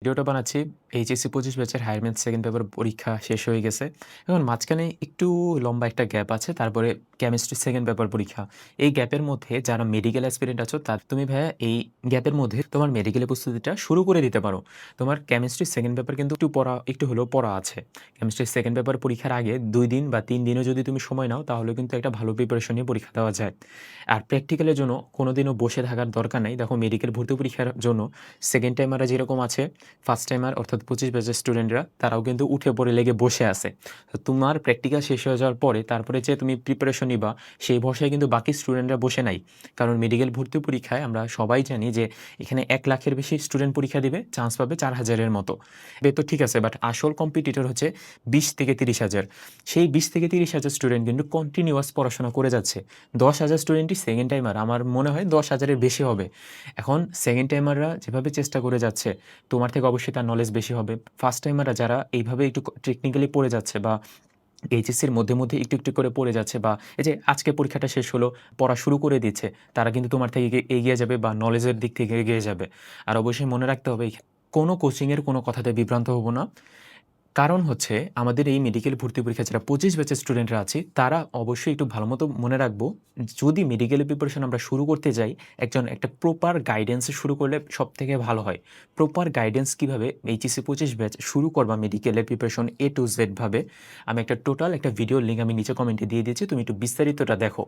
ভিডিওটা বানাচ্ছি এইচএসসি ২৫ ব্যাচের হায়ার ম্যাথস সেকেন্ড পেপার পরীক্ষা শেষ হয়ে গেছে। এখন মাঝখানে একটু লম্বা একটা গ্যাপ আছে। তারপরে কেমিস্ট্রি সেকেন্ড পেপার পরীক্ষা। এই গ্যাপের মধ্যে যারা মেডিকেল অ্যাসপিরেন্ট আছো তুমি ভাইয়া এই গ্যাপের মধ্যে তোমার মেডিকেলের প্রস্তুতিটা শুরু করে দিতে পারো। তোমার কেমিস্ট্রি সেকেন্ড পেপার কিন্তু একটু হলেও পড়া আছে। কেমিস্ট্রি সেকেন্ড পেপার পরীক্ষার আগে ২ দিন বা ৩ দিনও যদি তুমি সময় নাও তাহলে কিন্তু একটা ভালো প্রিপারেশন নিয়ে পরীক্ষা দেওয়া যায়। আর প্র্যাকটিক্যালের জন্য কোনোদিনও বসে থাকার দরকার নাই। দেখো মেডিকেল ভর্তি পরীক্ষার জন্য সেকেন্ড টাইমাররা যেরকম আছে ফার্স্ট টাইমার অর্থাৎ ২৫ ব্যাচের স্টুডেন্টরা তারাও কিন্তু উঠে পড়ে লেগে বসে আছে। তো তোমার প্র্যাকটিক্যাল শেষ হয়ে যাওয়ার পরে তারপরে যে তুমি প্রিপারেশন নিবা সেই ভরসায় কিন্তু বাকি স্টুডেন্টরা বসে নাই। কারণ মেডিকেল ভর্তি পরীক্ষায় আমরা সবাই জানি যে এখানে ১ লাখের বেশি স্টুডেন্ট পরীক্ষা দিবে, চান্স পাবে ৪,০০০ এর মতো। তো ঠিক আছে, বাট আসল কম্পিটিটর হচ্ছে ২০ থেকে ৩০,০০০। সেই ২০ থেকে ৩০,০০০ স্টুডেন্ট কিন্তু কন্টিনিউয়াস পড়াশোনা করে যাচ্ছে। ১০,০০০ স্টুডেন্টই সেকেন্ড টাইমার, আমার মনে হয় ১০,০০০ এর বেশি হবে। এখন সেকেন্ড টাইমাররা যেভাবে চেষ্টা করে যাচ্ছে তোমার থেকে অবশ্যই তার নলেজ বেশি হবে। ফার্স্ট টাইমাররা যারা এইভাবে একটু টেকনিক্যালি পড়ে যাচ্ছে বা এইচএসসির মধ্যে একটু, একটু করে পড়ে যাচ্ছে বা এই যে আজকে পরীক্ষাটা শেষ হলো, পড়া শুরু করে দিচ্ছে, তারা কিন্তু তোমার থেকে এগিয়ে যাবে বা নলেজের দিক থেকে এগিয়ে যাবে। আর অবশ্যই মনে রাখতে হবে কোনো কোচিংয়ের কোনো কথাতে বিভ্রান্ত হব না। কারণ হচ্ছে আমাদের এই মেডিকেল ভর্তি পরীক্ষা যারা ২৫ ব্যাচের স্টুডেন্টরা আছি, তারা অবশ্যই একটু ভালোমতো মনে রাখবো, যদি মেডিকেলের প্রিপারেশন আমরা শুরু করতে যাই, একটা প্রপার গাইডেন্সে শুরু করলে সবথেকে ভালো হয়। প্রপার গাইডেন্স কিভাবে এইচএসসি ২৫ ব্যাচ শুরু করবা মেডিকেলের প্রিপারেশন A to Z ভাবে, আমি একটা টোটাল একটা ভিডিওর লিঙ্ক আমি নিচে কমেন্টে দিয়ে দিয়েছি। তুমি একটু বিস্তারিতটা দেখো।